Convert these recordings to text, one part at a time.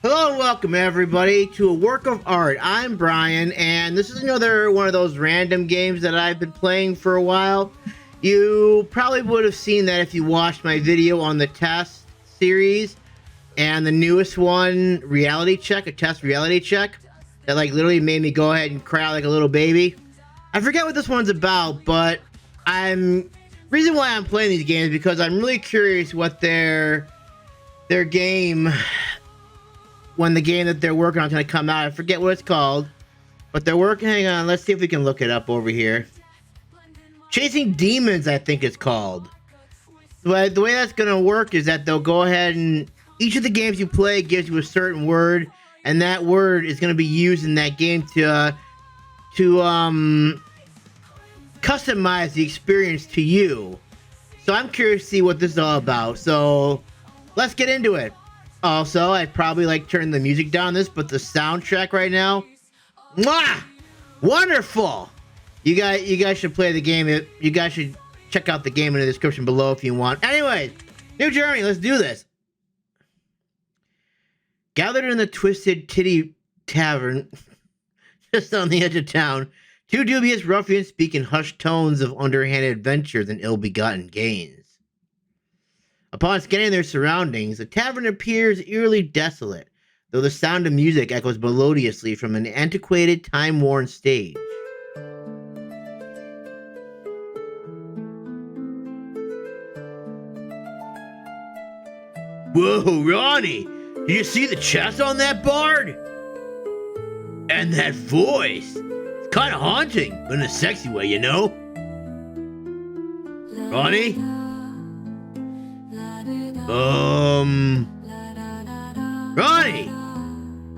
Hello and welcome everybody to a work of art. I'm Brian, and this is another one of those random games that I've been playing for a while. You probably would have seen that if you watched my video on the test series and the newest one, reality check, a test reality check, that like literally made me go ahead and cry like a little baby. I forget what this one's about, but reason why I'm playing these games because I'm really curious what their game, when the game that they're working on is going to come out. I forget what it's called, but they're working. Hang on, let's see if we can look it up over here. Chasing Demons, I think it's called. But the way that's going to work is that they'll go ahead and each of the games you play gives you a certain word, and that word is going to be used in that game to customize the experience to you. So I'm curious to see what this is all about. So let's get into it. Also, I probably like turning the music down this, but the soundtrack right now, mwah, wonderful. You guys should play the game. You guys should check out the game in the description below if you want. Anyway, new journey. Let's do this. Gathered in the Twisted Titty Tavern, just on the edge of town, two dubious ruffians speak in hushed tones of underhanded adventures and ill-begotten gains. Upon scanning their surroundings, the tavern appears eerily desolate, though the sound of music echoes melodiously from an antiquated, time-worn stage. Whoa, Ronnie! Did you see the chest on that bard? And that voice? It's kind of haunting, but in a sexy way, you know? Ronnie? Ronnie!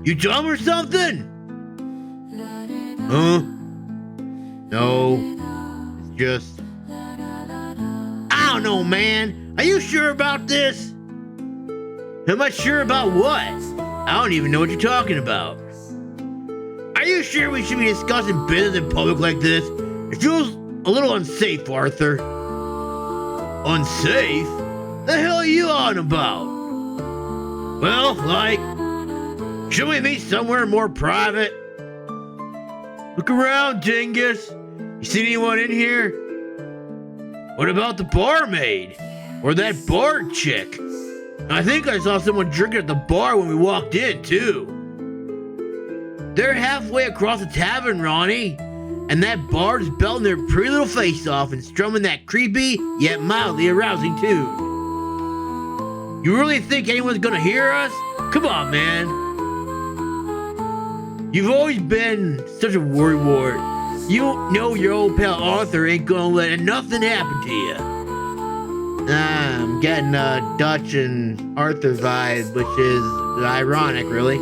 You dumb or something? Huh? No. It's just... I don't know, man. Are you sure about this? Am I sure about what? I don't even know what you're talking about. Are you sure we should be discussing business in public like this? It feels a little unsafe, Arthur. Unsafe? The hell are you on about? Well, like, should we meet somewhere more private? Look around, dingus. You see anyone in here? What about the barmaid? Or that bar chick? I think I saw someone drinking at the bar when we walked in, too. They're halfway across the tavern, Ronnie. And that bard is belting their pretty little face off and strumming that creepy, yet mildly arousing tune. You really think anyone's gonna hear us? Come on, man. You've always been such a worrywart. You know your old pal Arthur ain't gonna let nothing happen to you. I'm getting a Dutch and Arthur vibe, which is ironic, really.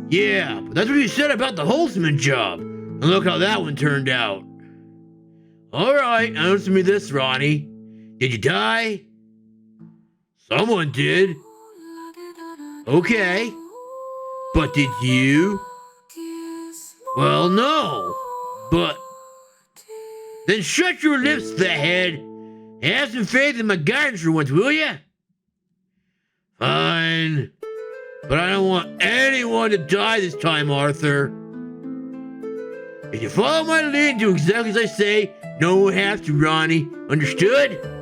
Yeah, but that's what you said about the Holtzman job. And look how that one turned out. Alright, answer me this, Ronnie. Did you die? Someone did. Okay. But did you? Well, no. But... then shut your lips, fathead, and have some faith in my guidance for once, will ya? Fine. But I don't want anyone to die this time, Arthur. If you follow my lead and do exactly as I say, no one has to, Ronnie. Understood?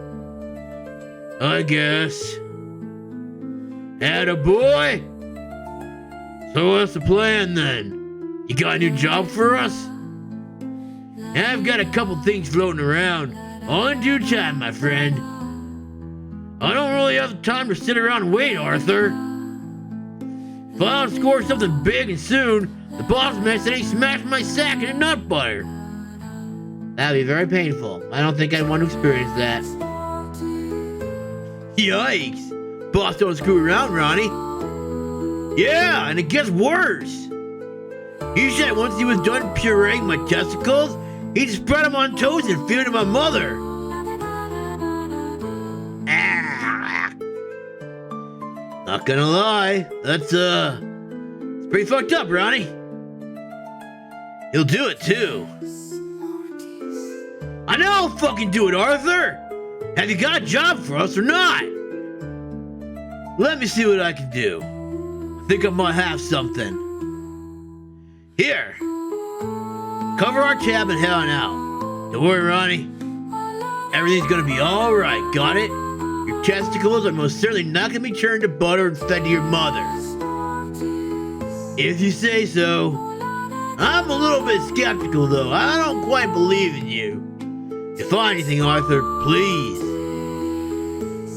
I guess. Attaboy. So what's the plan then? You got a new job for us? I've got a couple things floating around. All in due time, my friend. I don't really have the time to sit around and wait, Arthur. If I don't score something big and soon, the boss man said he smashed my sack into nut butter. That'd be very painful. I don't think I'd want to experience that. Yikes! Boss don't screw around, Ronnie. Yeah, and it gets worse. He said once he was done pureeing my testicles, he'd spread them on toast and feed them to my mother. Ah. Not gonna lie, that's it's pretty fucked up, Ronnie. He'll do it too. I know I'll fucking do it, Arthur. Have you got a job for us or not? Let me see what I can do. think I might have something. Here. Cover our tab and head on out. Don't worry, Ronnie. Everything's gonna be alright, got it? Your testicles are most certainly not gonna be turned to butter and fed to your mother. If you say so. I'm a little bit skeptical, though. I don't quite believe in you. If you find anything, Arthur, please.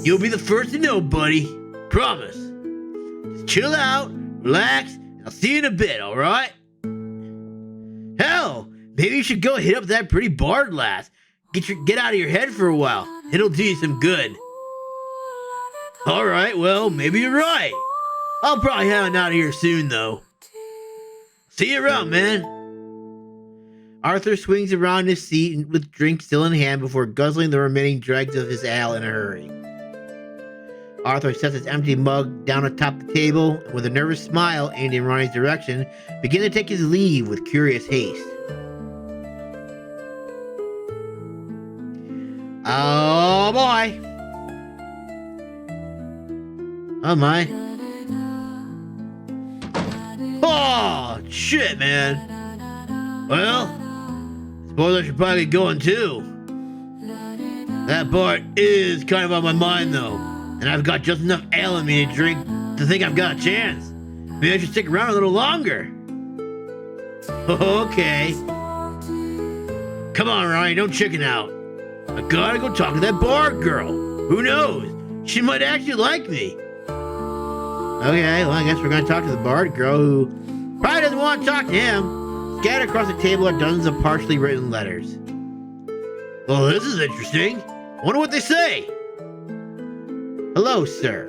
You'll be the first to know, buddy. Promise. Just chill out, relax, and I'll see you in a bit, alright? Hell, maybe you should go hit up that pretty bard lass. Get out of your head for a while. It'll do you some good. Alright, well, maybe you're right. I'll probably head on out of here soon, though. See you around, man. Arthur swings around his seat with drink still in hand before guzzling the remaining dregs of his ale in a hurry. Arthur sets his empty mug down atop the table and with a nervous smile aimed in Ronnie's direction, begins to take his leave with curious haste. Oh boy. Oh my. Oh, shit, man. Well, suppose I should probably get going too. That part is kind of on my mind though, and I've got just enough ale in me to drink to think I've got a chance. Maybe I should stick around a little longer. Okay. Come on, Ronnie, don't chicken out. I gotta go talk to that bar girl. Who knows? She might actually like me. Okay, well, I guess we're gonna talk to the bard girl who probably doesn't want to talk to him. Scattered across the table are dozens of partially written letters. Well, this is interesting. Wonder what they say. Hello, sir.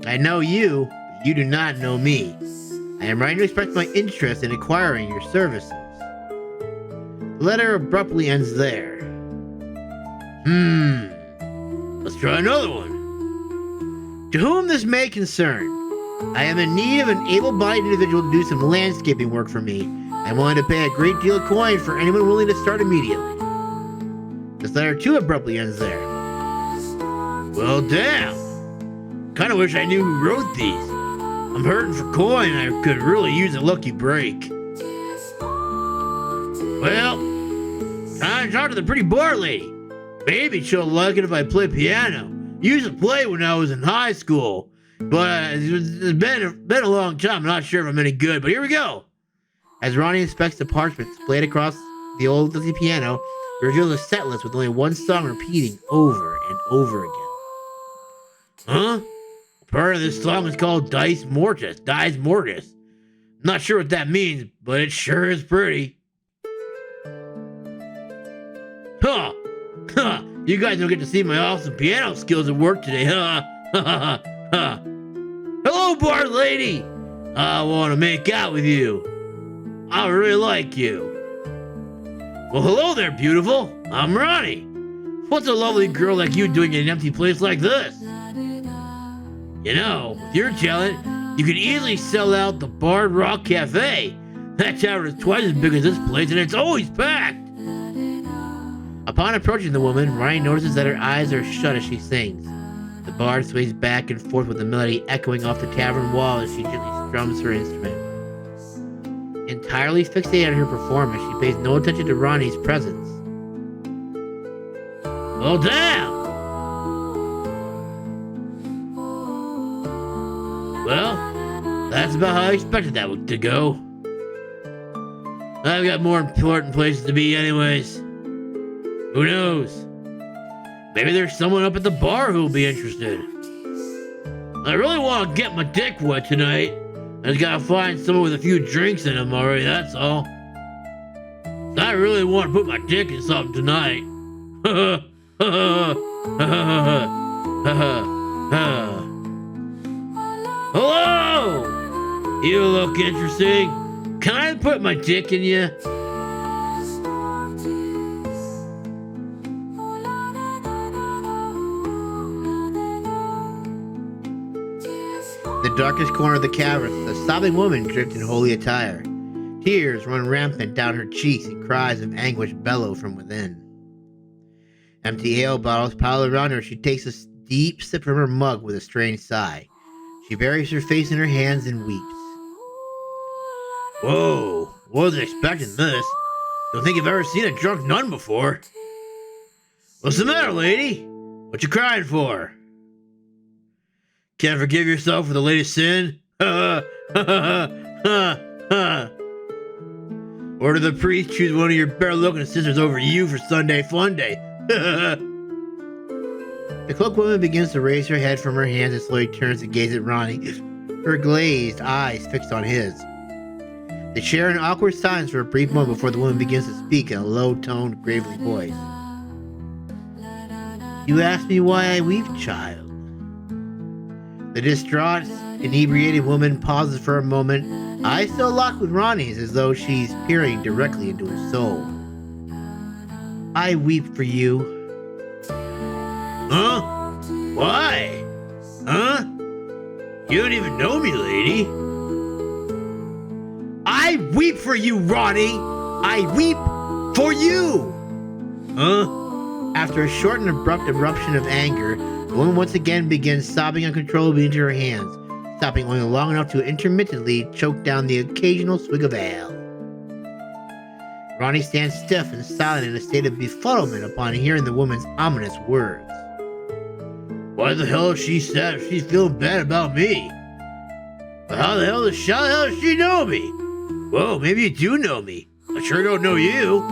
I know you, but you do not know me. I am writing to express my interest in acquiring your services. The letter abruptly ends there. Let's try another one. To whom this may concern, I am in need of an able-bodied individual to do some landscaping work for me. I'm willing to pay a great deal of coin for anyone willing to start immediately. This letter too abruptly ends there. Well, damn. Kinda wish I knew who wrote these. I'm hurting for coin and I could really use a lucky break. Well, time to talk to the pretty bar lady. Maybe she'll like it if I play piano. Used to play when I was in high school. But it's been a long time. I'm not sure if I'm any good, but here we go. As Ronnie inspects the parchment displayed across the old dusty piano, he reveals a set list with only one song repeating over and over again. Huh? Part of this song is called Dies Mortis. Not sure what that means, but it sure is pretty. Huh. You guys don't get to see my awesome piano skills at work today, huh? Hello, bar lady. I want to make out with you. I really like you. Well, hello there, beautiful. I'm Ronnie. What's a lovely girl like you doing in an empty place like this? You know, with your talent, you could easily sell out the Bard Rock Cafe. That tavern is twice as big as this place, and it's always packed. Upon approaching the woman, Ronnie notices that her eyes are shut as she sings. The bard sways back and forth with the melody echoing off the tavern wall as she gently strums her instrument. Entirely fixated on her performance, she pays no attention to Ronnie's presence. Well, damn! Well, that's about how I expected that to go. I've got more important places to be anyways. Who knows? Maybe there's someone up at the bar who'll be interested. I really want to get my dick wet tonight. I just gotta find someone with a few drinks in them already, that's all. I really want to put my dick in something tonight. Hello! You look interesting. Can I put my dick in you? The darkest corner of the cavern, a sobbing woman draped in holy attire. Tears run rampant down her cheeks and cries of anguish bellow from within. Empty ale bottles pile around her. She takes a deep sip from her mug with a strange sigh. She buries her face in her hands and weeps. Whoa, wasn't expecting this. Don't think you've ever seen a drunk nun before. What's the matter, lady? What you crying for? Can't forgive yourself for the latest sin? Or did the priest choose one of your better-looking sisters over you for Sunday fun day? The cloaked woman begins to raise her head from her hands and slowly turns to gaze at Ronnie, her glazed eyes fixed on his. They share an awkward silence for a brief moment before the woman begins to speak in a low-toned, gravely voice. You ask me why I weep, child. The distraught, inebriated woman pauses for a moment, eyes still locked with Ronnie's as though she's peering directly into his soul. I weep for you. Huh? Why? Huh? You don't even know me, lady. I weep for you, Ronnie! I weep for you! Huh? After a short and abrupt eruption of anger, the woman once again begins sobbing uncontrollably into her hands, stopping only long enough to intermittently choke down the occasional swig of ale. Ronnie stands stiff and silent in a state of befuddlement upon hearing the woman's ominous words. Why the hell is she sad if she's feeling bad about me? But how the hell does she know me? Whoa, maybe you do know me. I sure don't know you.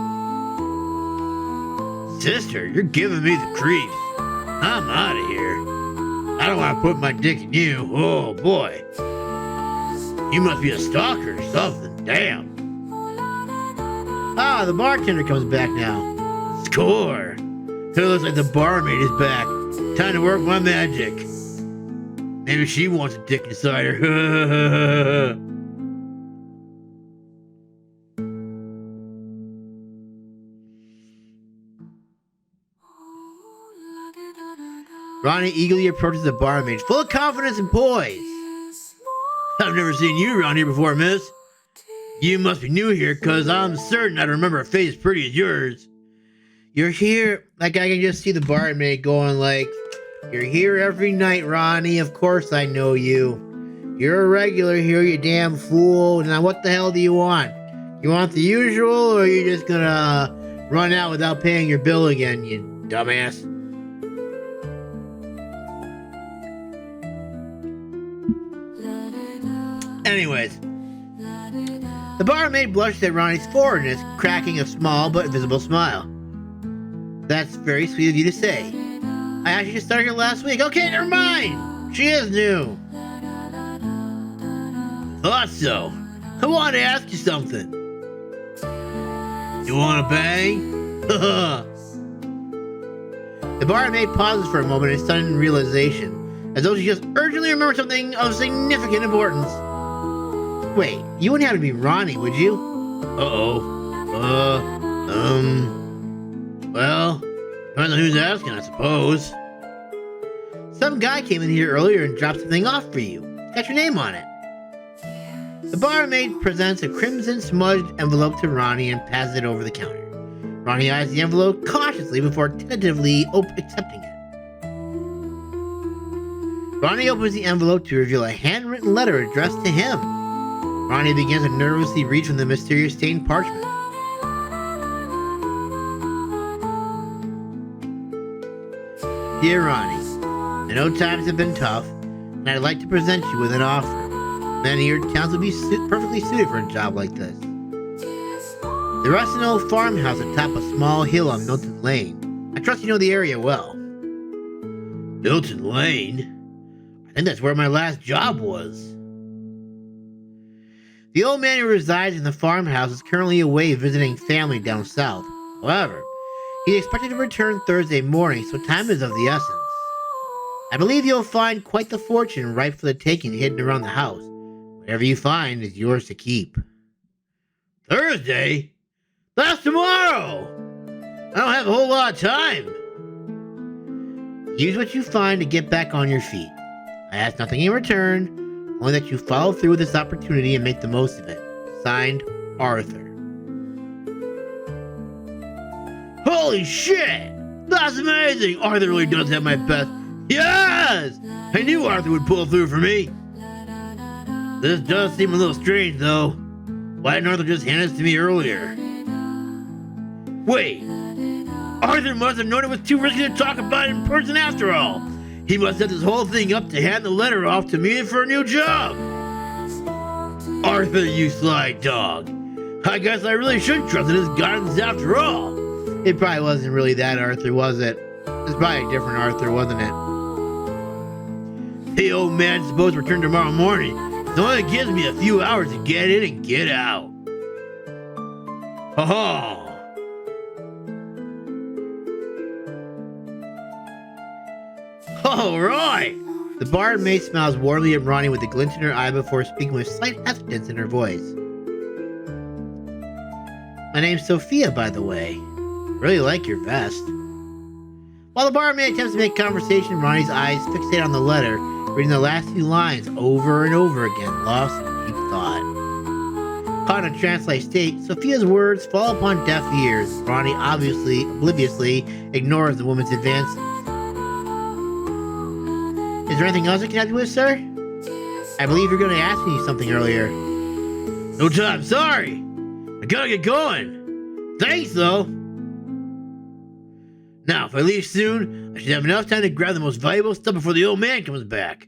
Sister, you're giving me the creeps. I'm out of here. I don't want to put my dick in you. Oh, boy. You must be a stalker or something. Damn. Ah, the bartender comes back now. Score. It looks like the barmaid is back. Time to work my magic. Maybe she wants a dick inside her. Ronnie eagerly approaches the barmaid, full of confidence and poise. I've never seen you around here before, miss. You must be new here, because I'm certain I don't remember a face as pretty as yours. You're here, like I can just see the barmaid going like, you're here every night, Ronnie, of course I know you. You're a regular here, you damn fool. Now what the hell do you want? You want the usual, or are you just gonna run out without paying your bill again, you dumbass? Anyways, the barmaid blushed at Ronnie's foreignness, cracking a small but visible smile. That's very sweet of you to say. I actually just started here last week. Okay, never mind. She is new. Thought so. I wanted to ask you something. You want to bang? The barmaid pauses for a moment in sudden realization, as though she just urgently remembered something of significant importance. Wait, you wouldn't have to be Ronnie, would you? Well, depends on who's asking, I suppose. Some guy came in here earlier and dropped something off for you. Got your name on it. The barmaid presents a crimson smudged envelope to Ronnie and passes it over the counter. Ronnie eyes the envelope cautiously before tentatively accepting it. Ronnie opens the envelope to reveal a handwritten letter addressed to him. Ronnie begins to nervously read from the mysterious stained parchment. Dear Ronnie, I know times have been tough, and I'd like to present you with an offer. Many of your talents would be perfectly suited for a job like this. The rusted old farmhouse atop a small hill on Milton Lane. I trust you know the area well. Milton Lane? I think that's where my last job was. The old man who resides in the farmhouse is currently away visiting family down south. However, he's expected to return Thursday morning, so time is of the essence. I believe you'll find quite the fortune ripe for the taking hidden around the house. Whatever you find is yours to keep. Thursday? That's tomorrow! I don't have a whole lot of time. Use what you find to get back on your feet. I ask nothing in return, only that you follow through with this opportunity and make the most of it. Signed, Arthur. Holy shit! That's amazing! Arthur really does have my best. Yes! I knew Arthur would pull through for me. This does seem a little strange, though. Why didn't Arthur just hand this to me earlier? Wait! Arthur must have known it was too risky to talk about it in person after all! He must have set this whole thing up to hand the letter off to me for a new job! Arthur, you sly dog! I guess I really should trust in his guidance after all! It probably wasn't really that Arthur, was it? It's probably a different Arthur, wasn't it? Hey, old man's supposed to return tomorrow morning. It only gives me a few hours to get in and get out. Ha-ha! All right! The barmaid smiles warmly at Ronnie with a glint in her eye before speaking with slight hesitance in her voice. My name's Sophia, by the way. Really like your vest. While the barmaid attempts to make conversation, Ronnie's eyes fixate on the letter, reading the last few lines over and over again, lost in deep thought. Caught in a trance-like state, Sophia's words fall upon deaf ears. Ronnie obliviously ignores the woman's advances. Is there anything else I can help you with, sir? I believe you're going to ask me something earlier. No time, sorry! I gotta get going! Thanks, though! Now, if I leave soon, I should have enough time to grab the most valuable stuff before the old man comes back.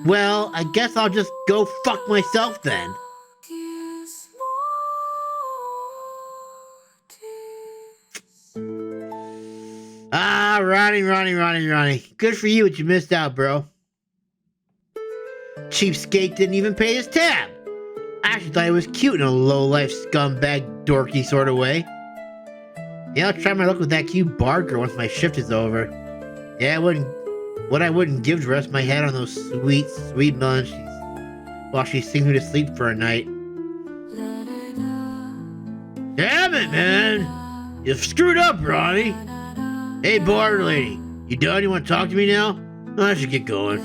Well, I guess I'll just go fuck myself then. Ah, Ronnie. Good for you, but you missed out, bro. Cheapskate didn't even pay his tab. I actually thought he was cute in a low-life scumbag dorky sort of way. Yeah, I'll try my luck with that cute bar girl once my shift is over. Yeah, what I wouldn't give to rest my head on those sweet melons while she sings me to sleep for a night. Damn it, man! You screwed up, Ronnie! Hey, bar lady, you done? You want to talk to me now? I should get going.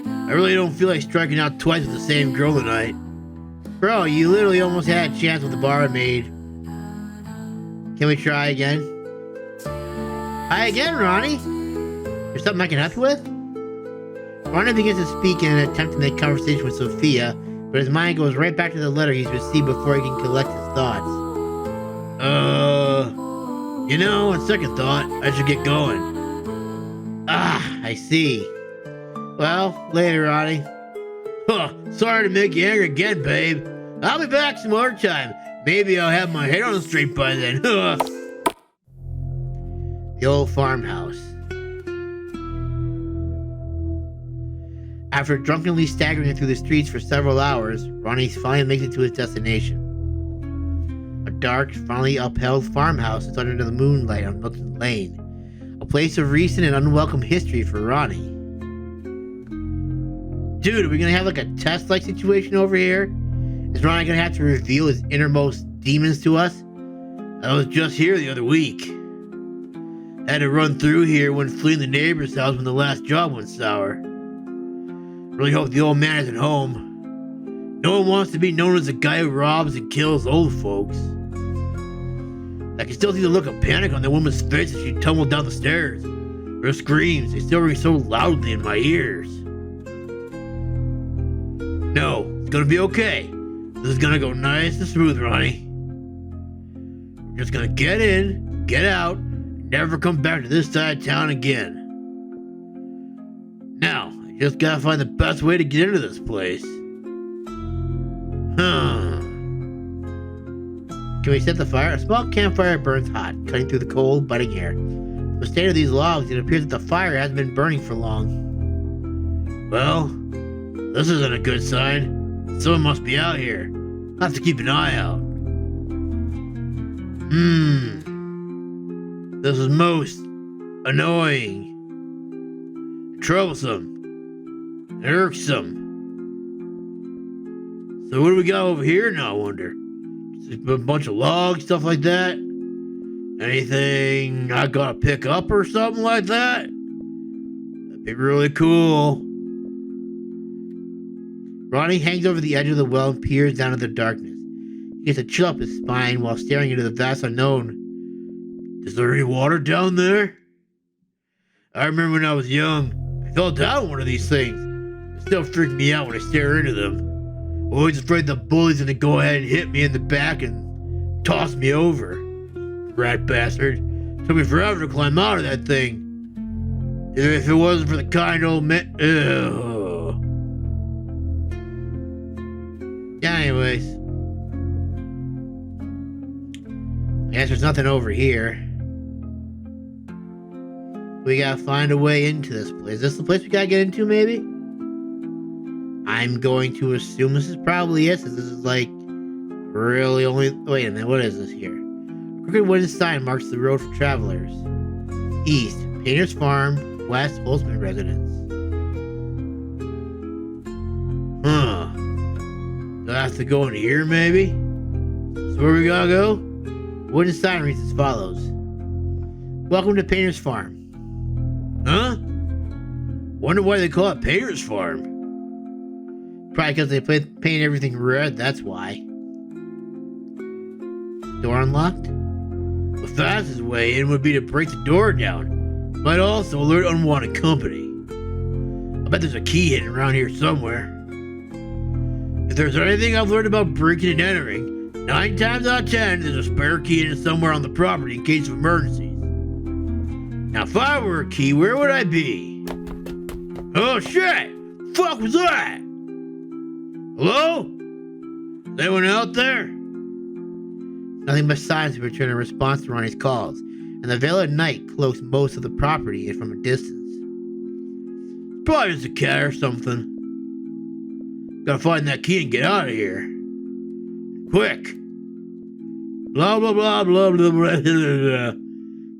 I really don't feel like striking out twice with the same girl tonight. Bro, you literally almost had a chance with the barmaid. Can we try again? Hi again, Ronnie. There's something I can help you with? Ronnie begins to speak in an attempt to make conversation with Sophia, but his mind goes right back to the letter he's received before he can collect his thoughts. You know, on second thought, I should get going. Ah, I see. Well, later, Ronnie. Huh, sorry to make you angry again, babe. I'll be back some more time. Maybe I'll have my head on straight by then. The old farmhouse. After drunkenly staggering through the streets for several hours, Ronnie finally makes it to his destination. A dark, finely upheld farmhouse is under the moonlight on Milton Lane, a place of recent and unwelcome history for Ronnie. Dude, are we gonna have like a test-like situation over here? Is Ronnie gonna have to reveal his innermost demons to us? I was just here the other week. Had to run through here when fleeing the neighbor's house when the last job went sour. Really hope the old man isn't home. No one wants to be known as the guy who robs and kills old folks. I can still see the look of panic on that woman's face as she tumbled down the stairs. Her screams, they still ring so loudly in my ears. No, it's gonna be okay. This is gonna go nice and smooth, Ronnie. We're just gonna get in, get out, and never come back to this side of town again. Now, I just gotta find the best way to get into this place. Can we set the fire? A small campfire burns hot, cutting through the cold, biting air. From the state of these logs, it appears that the fire hasn't been burning for long. Well, this isn't a good sign. Someone must be out here. I'll have to keep an eye out. This is most annoying, troublesome, and irksome. So what do we got over here now, I wonder? Just a bunch of logs, stuff like that? Anything I gotta pick up or something like that? That'd be really cool. Ronnie hangs over the edge of the well and peers down into the darkness. He gets a chill up his spine while staring into the vast unknown. Is there any water down there? I remember when I was young, I fell down one of these things. Still freak me out when I stare into them. Always afraid the bully's gonna go ahead and hit me in the back and toss me over. Rat bastard. Took me forever to climb out of that thing. If it wasn't for the kind old man. Ugh. Yeah, anyways. I guess there's nothing over here. We gotta find a way into this place. Is this the place we gotta get into, maybe? I'm going to assume this is probably it, since this is like really only. Wait a minute, what is this here? A crooked wooden sign marks the road for travelers. East, Painter's Farm. West, Holtzman residence. Huh. Do I have to go in here, maybe? So where we gotta go? Wooden sign reads as follows. Welcome to Painter's Farm. Huh? Wonder why they call it Painter's Farm. Probably because they paint everything red, that's why. Door unlocked? The fastest way in would be to break the door down. Might also alert unwanted company. I bet there's a key hidden around here somewhere. If there's anything I've learned about breaking and entering, 9 times out of 10, there's a spare key in it somewhere on the property in case of emergencies. Now, if I were a key, where would I be? Oh shit! Fuck was that? Hello? Is anyone out there? Nothing but silence to return a response to Ronnie's calls, and the veil of night cloaks most of the property from a distance. Probably just a cat or something. Gotta find that key and get out of here. Quick. Blah, blah, blah, blah, blah, blah, blah.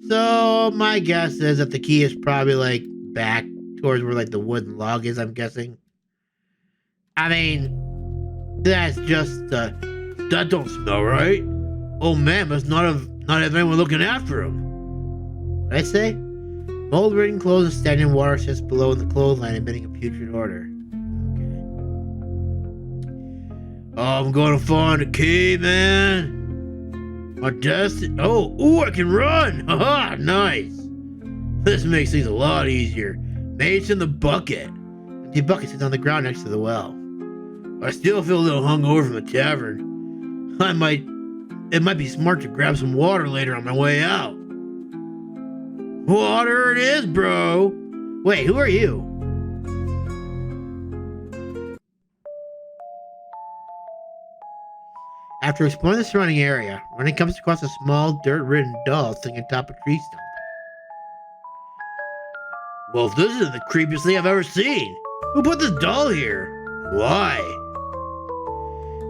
So, my guess is that the key is probably, like, back towards where, like, the wooden log is, I'm guessing. I mean, that's just, that don't smell right. Oh, man, must not have anyone looking after him. What did I say? Mold-ridden clothes and standing water sits below in the clothesline, emitting a putrid odor. Okay. Oh, I'm gonna find a key, man. My destiny. Oh, I can run! Haha, nice. This makes things a lot easier. Mate's in the bucket. The bucket sits on the ground next to the well. I still feel a little hungover from the tavern. It might be smart to grab some water later on my way out. Water it is, bro. Wait, who are you? After exploring the surrounding area, Ronnie comes across a small, dirt-ridden doll sitting atop a tree stump. Well, this is the creepiest thing I've ever seen. Who put this doll here? Why?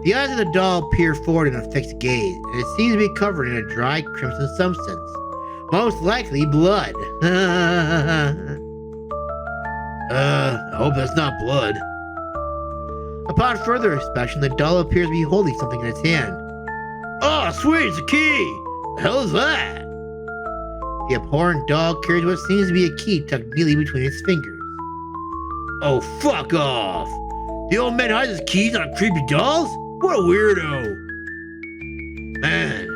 The eyes of the doll peer forward in a fixed gaze, and it seems to be covered in a dry, crimson substance. Most likely blood. I hope that's not blood. Upon further inspection, the doll appears to be holding something in its hand. Oh, sweet, it's a key! The hell is that? The abhorrent doll carries what seems to be a key tucked neatly between its fingers. Oh, fuck off! The old man hides his keys on creepy dolls? What a weirdo! Man,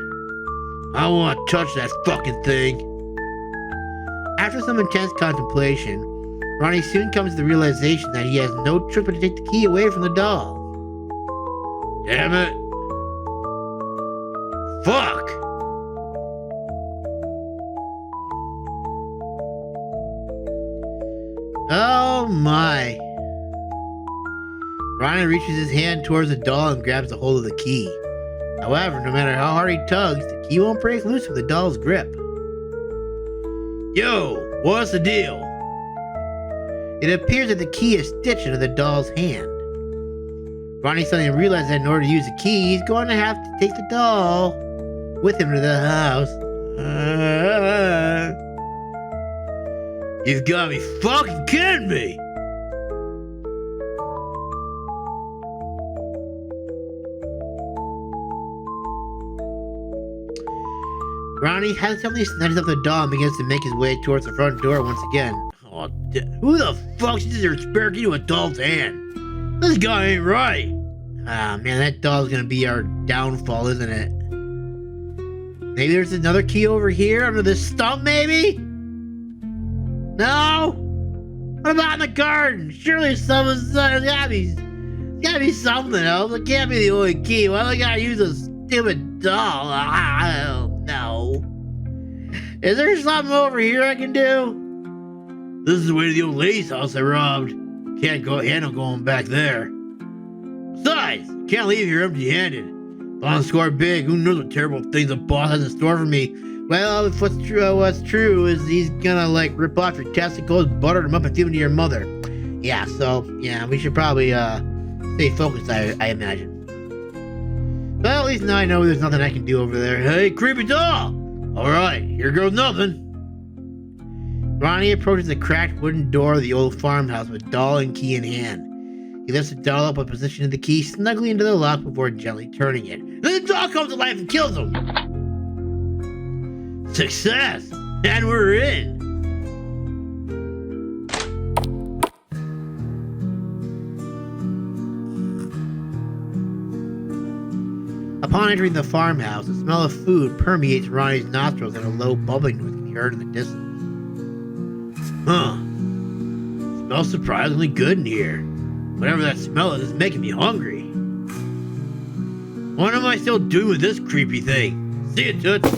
I don't want to touch that fucking thing. After some intense contemplation, Ronnie soon comes to the realization that he has no choice but to take the key away from the doll. Damn it. Fuck! Oh my. Ronnie reaches his hand towards the doll and grabs a hold of the key. However, no matter how hard he tugs, the key won't break loose from the doll's grip. Yo, what's the deal? It appears that the key is stitched into the doll's hand. Ronnie suddenly realizes that in order to use the key, he's going to have to take the doll with him to the house. You've got to be fucking kidding me! Ronnie hesitantly snatches up the doll and begins to make his way towards the front door once again. Oh, who the fuck sticks their spare key to a doll's hand? This guy ain't right. Ah, man, that doll's gonna be our downfall, isn't it? Maybe there's another key over here under this stump, maybe? No? What about in the garden? Surely there's gotta be something else. It can't be the only key. Why do I gotta use a stupid doll? I don't know. Is there something over here I can do? This is the way to the old lady's house I robbed. Can't handle going back there. Besides, can't leave here empty-handed. Boss score big. Who knows what terrible things the boss has in store for me? Well, if what's true is he's gonna like rip off your testicles, butter them up, and feed them to your mother. Yeah, so yeah, we should probably stay focused. I imagine. Well, at least now I know there's nothing I can do over there. Hey, creepy doll! All right, here goes nothing. Ronnie approaches the cracked wooden door of the old farmhouse with doll and key in hand. He lifts the doll up and positions the key snugly into the lock before gently turning it. Then the doll comes to life and kills him! Success! And we're in! Upon entering the farmhouse, the smell of food permeates Ronnie's nostrils and a low bubbling noise can be heard in the distance. Huh. Smells surprisingly good in here. Whatever that smell is, it's making me hungry. What am I still doing with this creepy thing? See it, Toots?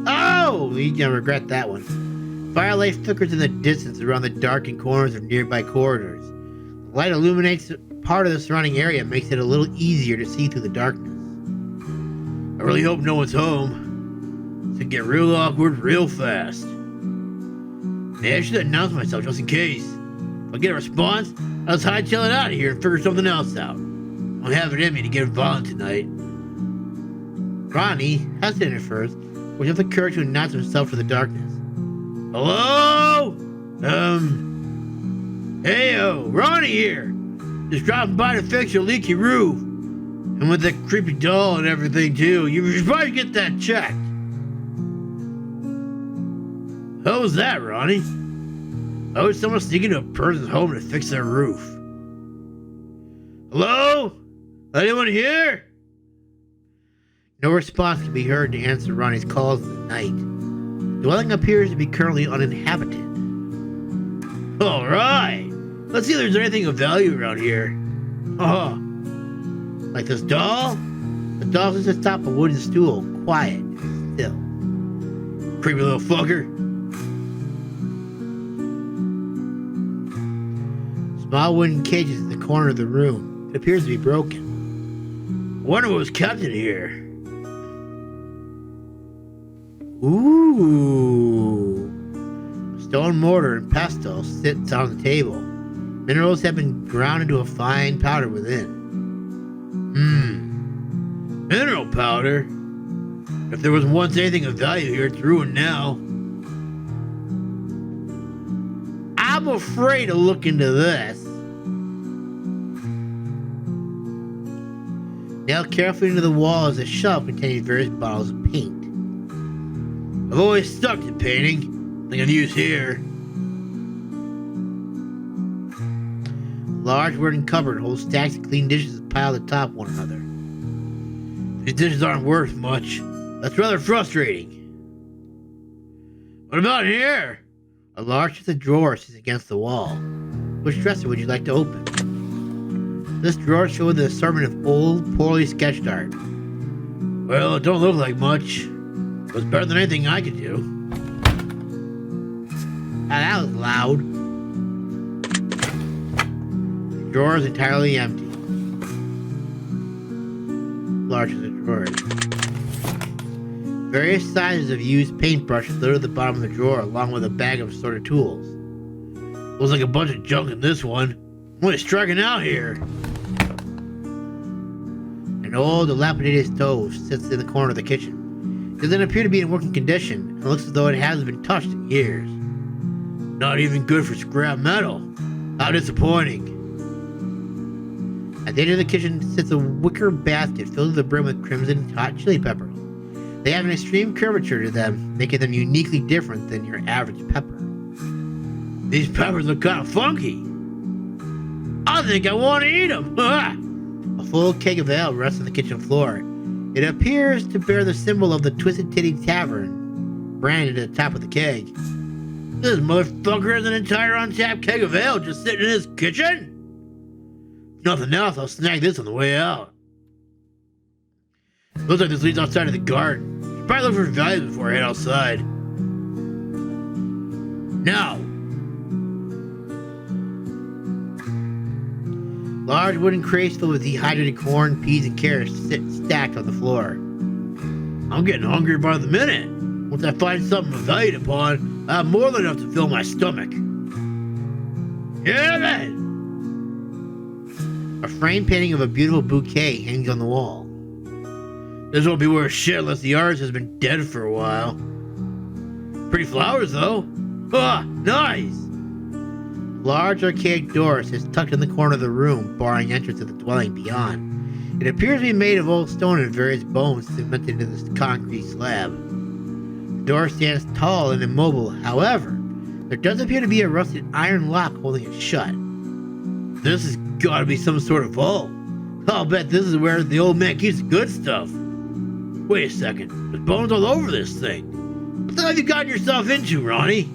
Oh! You're gonna regret that one. Firelight flickers in the distance around the darkened corners of nearby corridors. The light illuminates part of the surrounding area and makes it a little easier to see through the darkness. I really hope no one's home. It's gonna get real awkward real fast. Maybe I should announce myself just in case. If I get a response, I'll just hightail it out of here and figure something else out. I don't have it in me to get violent tonight. Ronnie, hesitant at first, was have the courage to announce himself to the darkness. Hello? Hey-o, Ronnie here. Just dropping by to fix your leaky roof. And with that creepy doll and everything too, you should probably get that checked. How was that, Ronnie? Oh, it's someone sneaking into a person's home to fix their roof. Hello? Anyone here? No response can be heard to answer Ronnie's calls in the night. The dwelling appears to be currently uninhabited. Alright! Let's see if there's anything of value around here. Oh. Like this doll? The doll sits atop a wooden stool, quiet and still. Creepy little fucker. Small wooden cages in the corner of the room. It appears to be broken. I wonder what was kept in here. Ooh. Stone mortar and pestle sits on the table. Minerals have been ground into a fine powder within. Mineral powder? If there was once anything of value here, it's ruined now. I'm afraid to look into this. Nailed carefully into the wall is a shelf containing various bottles of paint. I've always stuck to painting. Nothing of use here. A large wooden cupboard holds stacks of clean dishes piled atop one another. These dishes aren't worth much. That's rather frustrating. What about here? A large chest of drawers sits against the wall. Which dresser would you like to open? This drawer shows the assortment of old, poorly sketched art. Well, it don't look like much. It was better than anything I could do. Now that was loud. The drawer is entirely empty. Large as a drawer. Various sizes of used paintbrushes litter the bottom of the drawer, along with a bag of assorted tools. Looks like a bunch of junk in this one. I'm only striking out here. An old, dilapidated stove sits in the corner of the kitchen. It doesn't appear to be in working condition, and looks as though it hasn't been touched in years. Not even good for scrap metal. How disappointing. At the edge of the kitchen sits a wicker basket filled to the brim with crimson hot chili peppers. They have an extreme curvature to them, making them uniquely different than your average pepper. These peppers look kind of funky. I think I want to eat them. A full keg of ale rests on the kitchen floor. It appears to bear the symbol of the Twisted Titty Tavern, branded at the top of the keg. This motherfucker has an entire untapped keg of ale just sitting in his kitchen? If nothing else, I'll snag this on the way out. Looks like this leads outside of the garden. Should probably look for values before I head outside. Now! Large wooden crates filled with dehydrated corn, peas, and carrots sit stacked on the floor. I'm getting hungrier by the minute. Once I find something of value upon, I have more than enough to fill my stomach. Yeah, man! A frame painting of a beautiful bouquet hangs on the wall. This won't be worth shit unless the artist has been dead for a while. Pretty flowers, though. Ah, nice! Large archaic door sits tucked in the corner of the room, barring entrance to the dwelling beyond. It appears to be made of old stone and various bones cemented into this concrete slab. The door stands tall and immobile, however, there does appear to be a rusted iron lock holding it shut. This has got to be some sort of vault. I'll bet this is where the old man keeps the good stuff. Wait a second, there's bones all over this thing. What the hell have you gotten yourself into, Ronnie?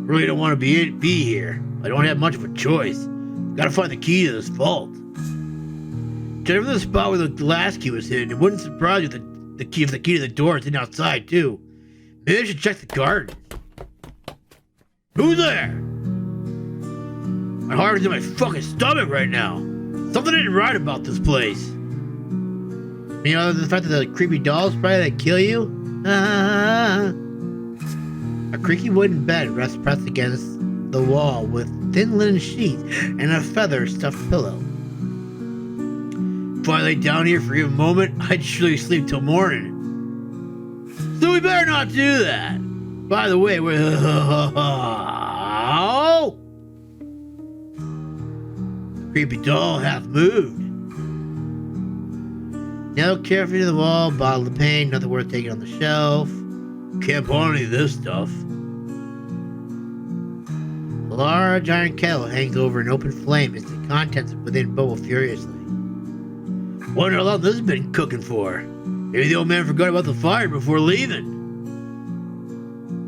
Really don't want to be here. I don't have much of a choice. Gotta find the key to this vault. Check for the spot where the glass key was hidden. It wouldn't surprise you if the key to the door is hidden outside too. Maybe I should check the garden. Who's there? My heart is in my fucking stomach right now. Something ain't right about this place. You know, the fact that the creepy dolls probably that kill you? A creaky wooden bed rests pressed against the wall with thin linen sheets and a feather stuffed pillow. If I lay down here for even a moment, I'd surely sleep till morning. So we better not do that. By the way, the creepy doll hath moved. Nailed carefully to the wall, bottle of paint, nothing worth taking on the shelf. Can't pawn any of this stuff. A large iron kettle hangs over an open flame as the contents within bubble furiously. Wonder how long this has been cooking for. Maybe the old man forgot about the fire before leaving.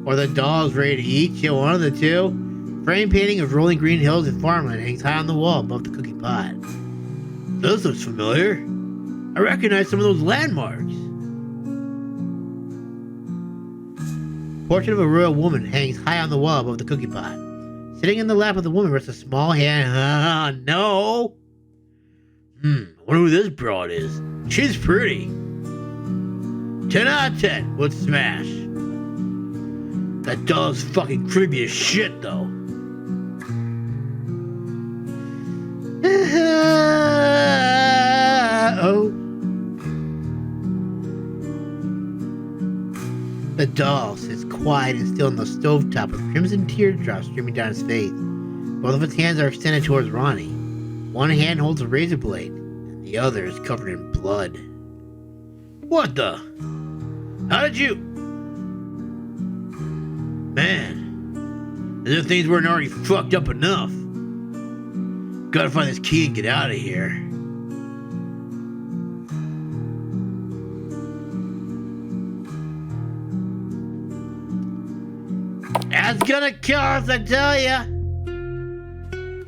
Or the doll's ready to eat, yeah, one of the two. Frame painting of rolling green hills and farmland hangs high on the wall above the cooking pot. This looks familiar. I recognize some of those landmarks. Portrait of a royal woman hangs high on the wall above the cooking pot. Sitting in the lap of the woman rests a small hand. No! I wonder who this broad is. She's pretty. 10 out of 10 would smash. That doll's fucking creepy as shit, though. Oh. The doll sits quiet and still on the stovetop with crimson teardrops streaming down his face. Both of its hands are extended towards Ronnie. One hand holds a razor blade, and the other is covered in blood. What the? How did you... Man, as if things weren't already fucked up enough. Gotta find this key and get out of here. That's gonna kill us, I tell ya.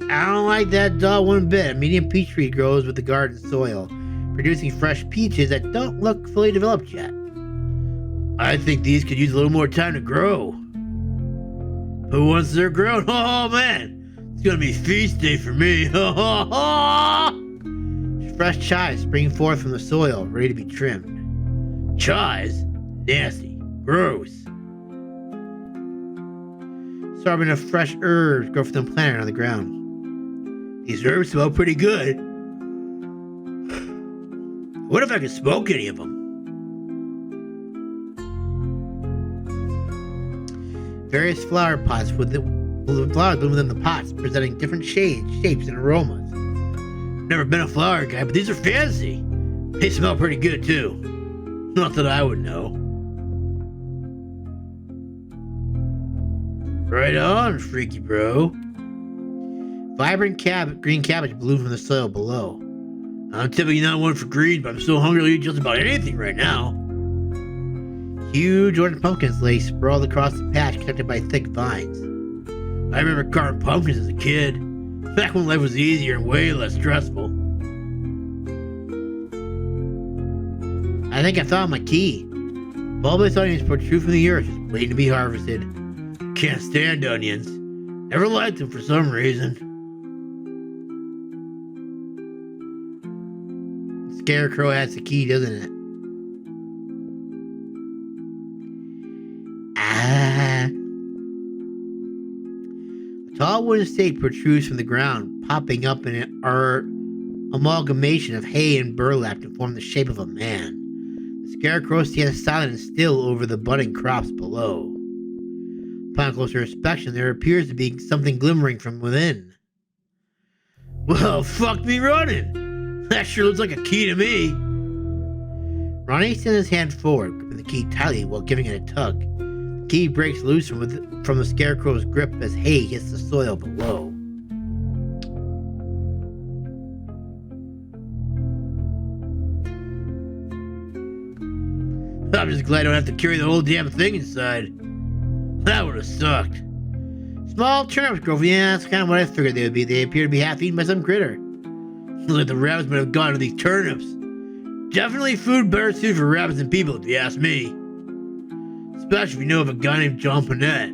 I don't like that doll one bit. A medium peach tree grows with the garden soil, producing fresh peaches that don't look fully developed yet. I think these could use a little more time to grow. But once they're grown, oh man, it's gonna be feast day for me. Fresh chives spring forth from the soil, ready to be trimmed. Chives? Nasty. Gross. Assortment of fresh herbs grow from the plant on the ground. These herbs smell pretty good. What if I could smoke any of them? Various flower pots with the flowers within the pots, presenting different shades, shapes, and aromas. Never been a flower guy, but these are fancy. They smell pretty good too. Not that I would know. Right on, freaky bro. Vibrant green cabbage bloomed from the soil below. I'm typically not one for greens, but I'm so hungry to eat just about anything right now. Huge orange pumpkins lay sprawled across the patch, protected by thick vines. I remember carving pumpkins as a kid, back when life was easier and way less stressful. I think I found my key. Bulbous onions protrude from the earth, just waiting to be harvested. Can't stand onions. Never liked them for some reason. Scarecrow has the key, doesn't it? A tall wooden stake protrudes from the ground, popping up in an amalgamation of hay and burlap to form the shape of a man. The Scarecrow stands silent and still over the budding crops below. Upon closer inspection, there appears to be something glimmering from within. Well, fuck me running! That sure looks like a key to me. Ronnie extends his hand forward, gripping the key tightly while giving it a tug. The key breaks loose from the Scarecrow's grip as hay hits the soil below. I'm just glad I don't have to carry the whole damn thing inside. That would have sucked. Small turnips grove, yeah, that's kind of what I figured they would be. They appear to be half eaten by some critter. Looks like the rabbits might have gone to these turnips. Definitely food better suited for rabbits than people, if you ask me. Especially if you know of a guy named John Panette.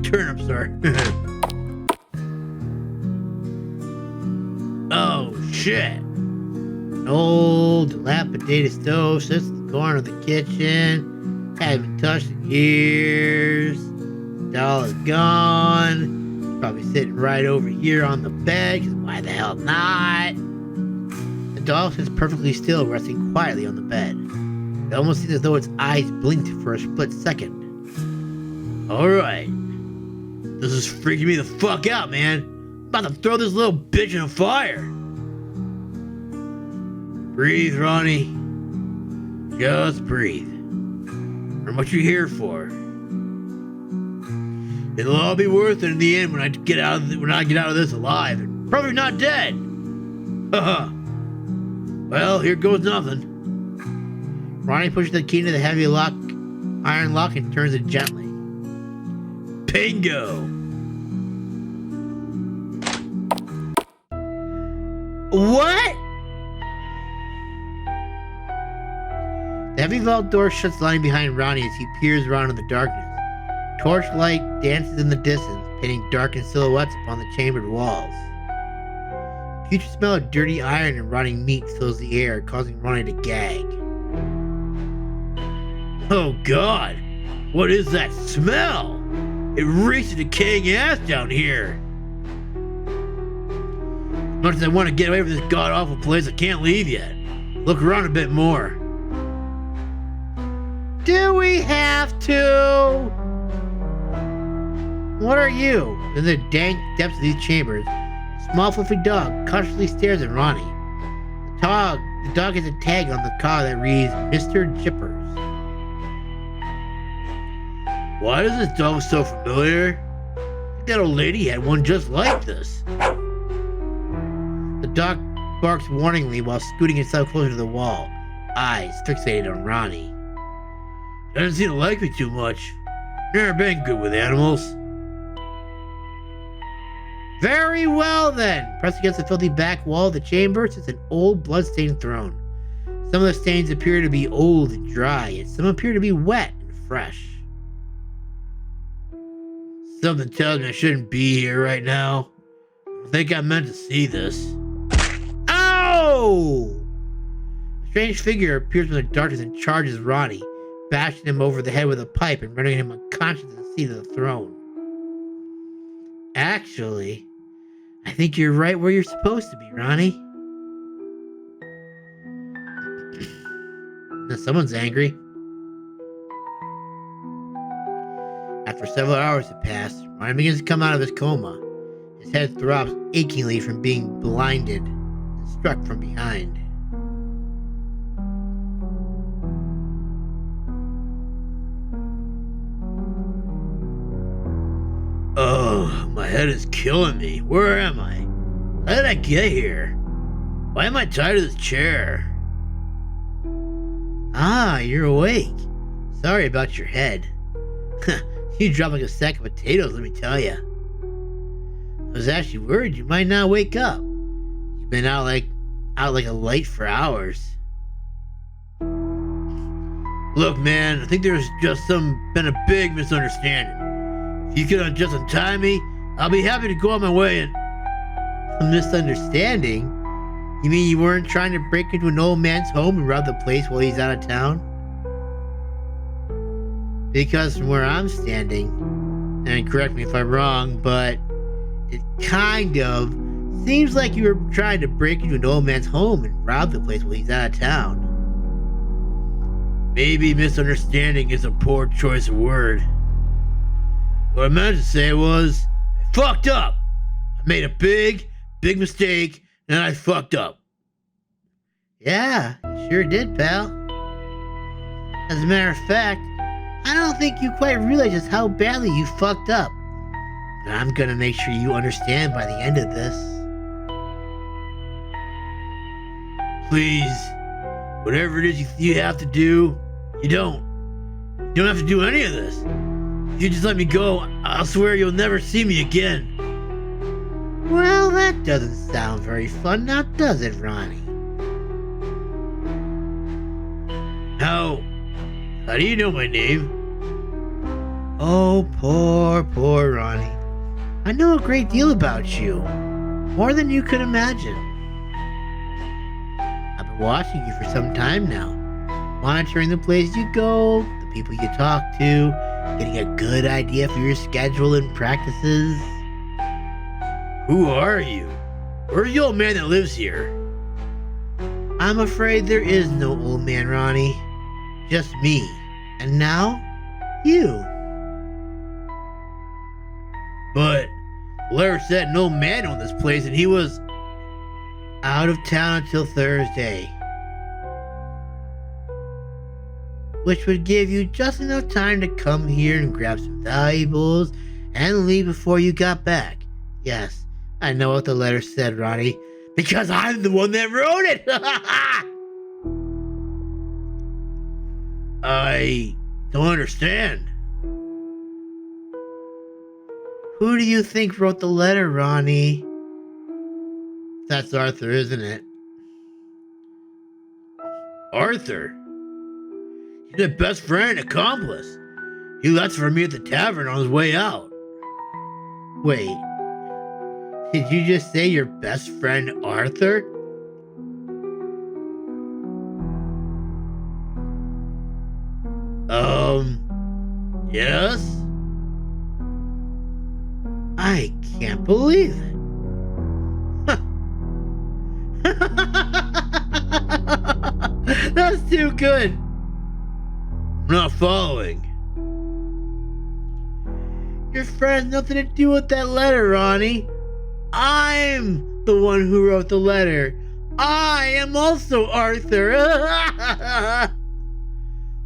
Turnips are. Oh, shit. An old, dilapidated stove sits in the corner of the kitchen. Hasn't been touched in years. The doll is gone. It's probably sitting right over here on the bed, because why the hell not? The doll sits perfectly still, resting quietly on the bed. It almost seems as though its eyes blinked for a split second. Alright. This is freaking me the fuck out, man. I'm about to throw this little bitch in a fire. Breathe, Ronnie. Just breathe. Remember what you're here for. It'll all be worth it in the end when I get out of this alive and probably not dead. Haha. Well, here goes nothing. Ronnie pushes the key into the heavy iron lock and turns it gently. Bingo! What? The heavy vault door shuts lying behind Ronnie as he peers around in the darkness. Torchlight dances in the distance, painting darkened silhouettes upon the chambered walls. The putrid smell of dirty iron and rotting meat fills the air, causing Ronnie to gag. Oh God! What is that smell? It reeks of decaying ass down here. As much as I want to get away from this god-awful place, I can't leave yet. Look around a bit more. Do we have to? What are you? In the dank depths of these chambers, a small fluffy dog cautiously stares at Ronnie. The dog has a tag on the collar that reads Mr. Jippers. Why is this dog so familiar? I think that old lady had one just like this. The dog barks warningly while scooting itself closer to the wall, eyes fixated on Ronnie. Doesn't seem to like me too much. Never been good with animals. Very well then. Pressed against the filthy back wall of the chamber sits an old blood-stained throne. Some of the stains appear to be old and dry, and some appear to be wet and fresh. Something tells me I shouldn't be here right now. I think I meant to see this. Ow! A strange figure appears from the darkness and charges Ronnie, bashing him over the head with a pipe and rendering him unconscious in the seat of the throne. Actually, I think you're right where you're supposed to be, Ronnie. Now someone's angry. After several hours have passed, Ronnie begins to come out of his coma. His head throbs achingly from being blinded and struck from behind. Oh, my head is killing me. Where am I? How did I get here? Why am I tied to this chair? Ah, you're awake. Sorry about your head. You dropped like a sack of potatoes, let me tell you. I was actually worried you might not wake up. You've been out like a light for hours. Look, man, I think there's just been a big misunderstanding. If you could just untie me, I'll be happy to go on my way. And a misunderstanding? You mean you weren't trying to break into an old man's home and rob the place while he's out of town? Because from where I'm standing, and correct me if I'm wrong, but it kind of seems like you were trying to break into an old man's home and rob the place while he's out of town. Maybe misunderstanding is a poor choice of word. What I meant to say was, I fucked up. I made a big mistake, and I fucked up. Yeah, you sure did, pal. As a matter of fact, I don't think you quite realize just how badly you fucked up. But I'm gonna make sure you understand by the end of this. Please, whatever it is you have to do, you don't. You don't have to do any of this. If you just let me go, I'll swear you'll never see me again. Well, that doesn't sound very fun now, does it, Ronnie? How do you know my name? Oh, poor Ronnie. I know a great deal about you. More than you could imagine. I've been watching you for some time now. Monitoring the places you go, the people you talk to, getting a good idea for your schedule and practices. Who are you? Where's the old man that lives here? I'm afraid there is no old man, Ronnie. Just me. And now, you. But Blair said an old man owned this place and he was out of town until Thursday. Which would give you just enough time to come here and grab some valuables and leave before you got back. Yes, I know what the letter said, Ronnie, because I'm the one that wrote it. I don't understand. Who do you think wrote the letter, Ronnie? That's Arthur, isn't it? Arthur? He's my best friend and accomplice. He left for me at the tavern on his way out. Wait, did you just say your best friend Arthur? Yes? I can't believe it. That's too good. I'm not following. Your friend has nothing to do with that letter, Ronnie. I'm the one who wrote the letter. I am also Arthur.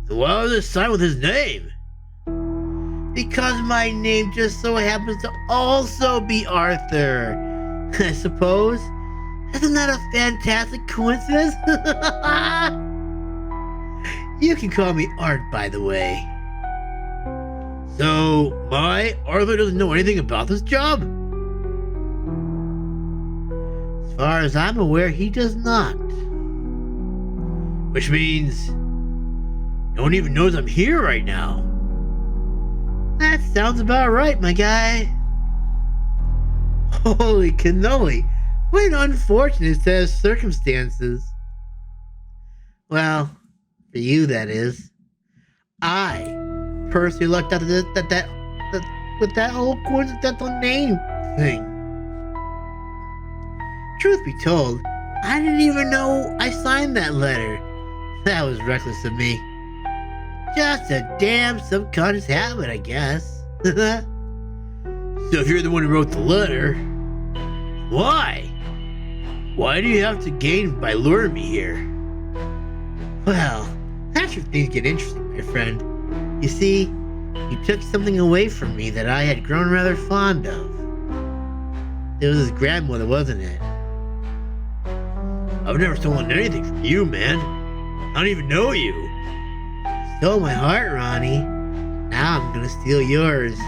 Why was it signed with his name? Because my name just so happens to also be Arthur. I suppose. Isn't that a fantastic coincidence? You can call me Art, by the way. So, my Arthur doesn't know anything about this job? As far as I'm aware, he does not. Which means no one even knows I'm here right now. That sounds about right, my guy. Holy cannoli. What an unfortunate set of circumstances. Well, for you, that is. I personally lucked out with that whole coincidental name thing. Truth be told, I didn't even know I signed that letter. That was reckless of me. Just a damn subconscious habit, I guess. So if you're the one who wrote the letter, why? Why do you have to gain by luring me here? Well, that's where things get interesting, my friend. You see, you took something away from me that I had grown rather fond of. It was his grandmother, wasn't it? I've never stolen anything from you, man. I don't even know you. Stole my heart, Ronnie. Now I'm gonna steal yours.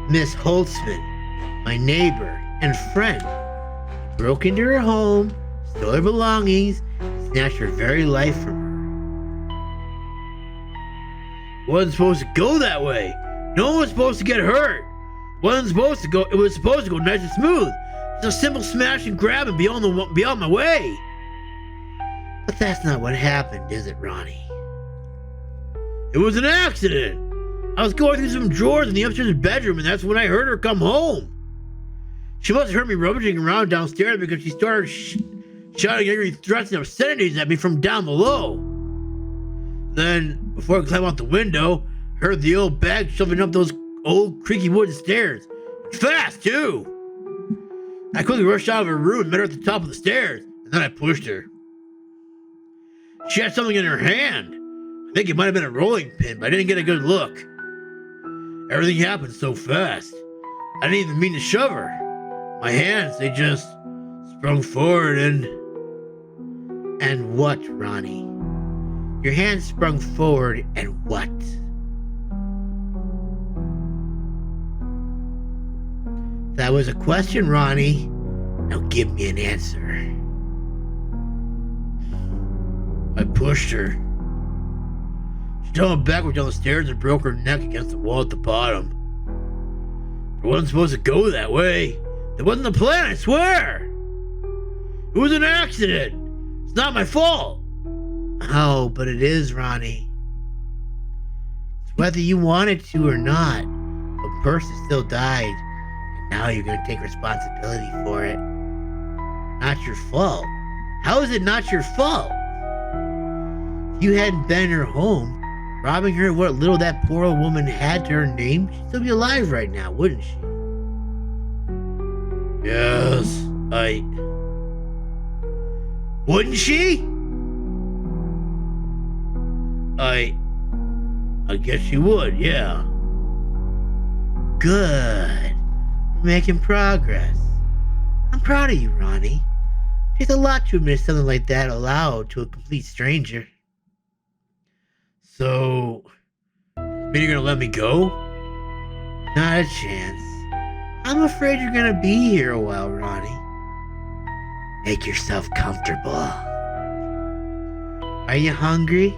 Miss Holtzman, my neighbor and friend, broke into her home, stole her belongings, and snatched her very life from her. It wasn't supposed to go that way. No one was supposed to get hurt. It was supposed to go nice and smooth. Just a simple smash and grab and be on my way. But that's not what happened, is it, Ronnie? It was an accident. I was going through some drawers in the upstairs bedroom, and that's when I heard her come home. She must have heard me rummaging around downstairs because she started shouting angry threats and obscenities at me from down below. Then, before I could climb out the window, I heard the old bag shoving up those old creaky wooden stairs. Fast, too. I quickly rushed out of her room and met her at the top of the stairs, and then I pushed her. She had something in her hand. I think it might have been a rolling pin, but I didn't get a good look. Everything happened so fast. I didn't even mean to shove her. My hands, they just sprung forward and... And what, Ronnie? Your hands sprung forward and what? That was a question, Ronnie. Now give me an answer. I pushed her. She tumbled backward down the stairs and broke her neck against the wall at the bottom. It wasn't supposed to go that way. That wasn't the plan, I swear. It was an accident. It's not my fault. Oh, but it is, Ronnie. It's whether you wanted to or not. A person still died, and now you're going to take responsibility for it. Not your fault. How is it not your fault? If you hadn't been in her home, robbing her of what little that poor old woman had to her name, she'd still be alive right now, wouldn't she? Yes, Wouldn't she? I guess she would, yeah. Good. We're making progress. I'm proud of you, Ronnie. It's a lot to admit something like that aloud to a complete stranger. So, maybe you're gonna let me go? Not a chance. I'm afraid you're gonna be here a while, Ronnie. Make yourself comfortable. Are you hungry?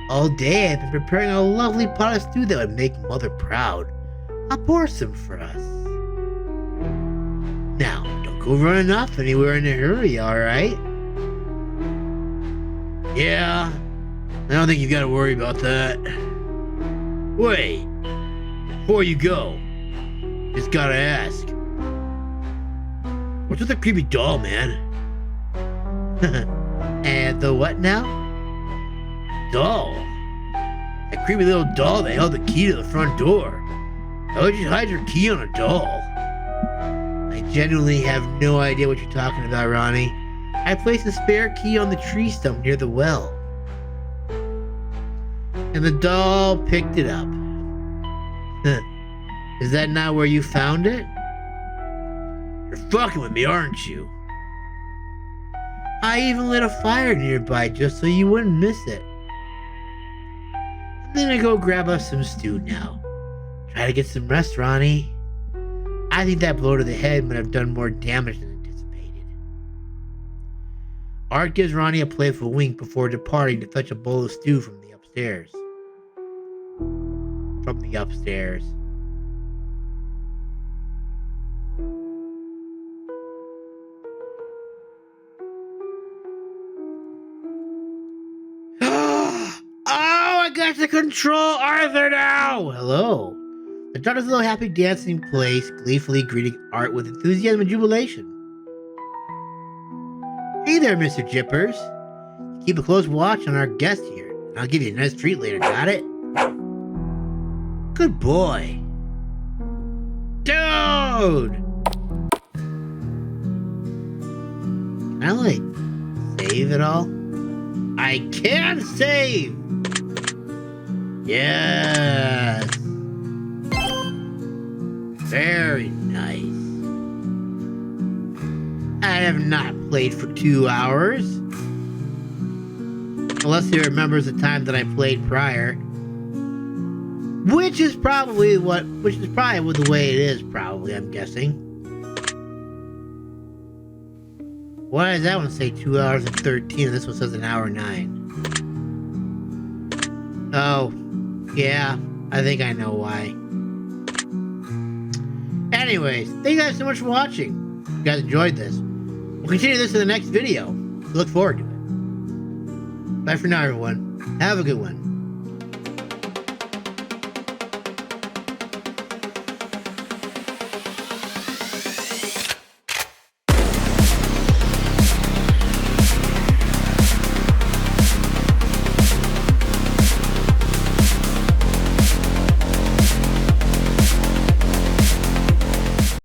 All day I've been preparing a lovely pot of stew that would make Mother proud. I'll pour some for us. Now, don't go running off anywhere in a hurry, alright? Yeah, I don't think you gotta worry about that. Wait, before you go, just gotta ask. What's with the creepy doll, man? And the what now? Doll. That creepy little doll that held the key to the front door. How would you hide your key on a doll? I genuinely have no idea what you're talking about, Ronnie. I placed a spare key on the tree stump near the well. And the doll picked it up. Is that not where you found it? You're fucking with me, aren't you? I even lit a fire nearby just so you wouldn't miss it. I'm gonna go grab us some stew now. Try to get some rest, Ronnie. I think that blow to the head might have done more damage than anticipated. Art gives Ronnie a playful wink before departing to fetch a bowl of stew from the upstairs. I got to control Arthur now! Hello. The daughter's little happy dancing place, gleefully greeting Art with enthusiasm and jubilation. Hey there, Mr. Jippers. Keep a close watch on our guest here, and I'll give you a nice treat later, got it? Good boy. Dude! Can I, save it all? I can save! Yes! Very nice. I have not played for 2 hours. Unless he remembers the time that I played prior. Which is probably what the way it is, probably, I'm guessing. Why does that one say 2 hours and 13? This one says an hour 9. Oh, yeah, I think I know why. Anyways, thank you guys so much for watching. If you guys enjoyed this, we'll continue this in the next video. Look forward to it. Bye for now, everyone. Have a good one.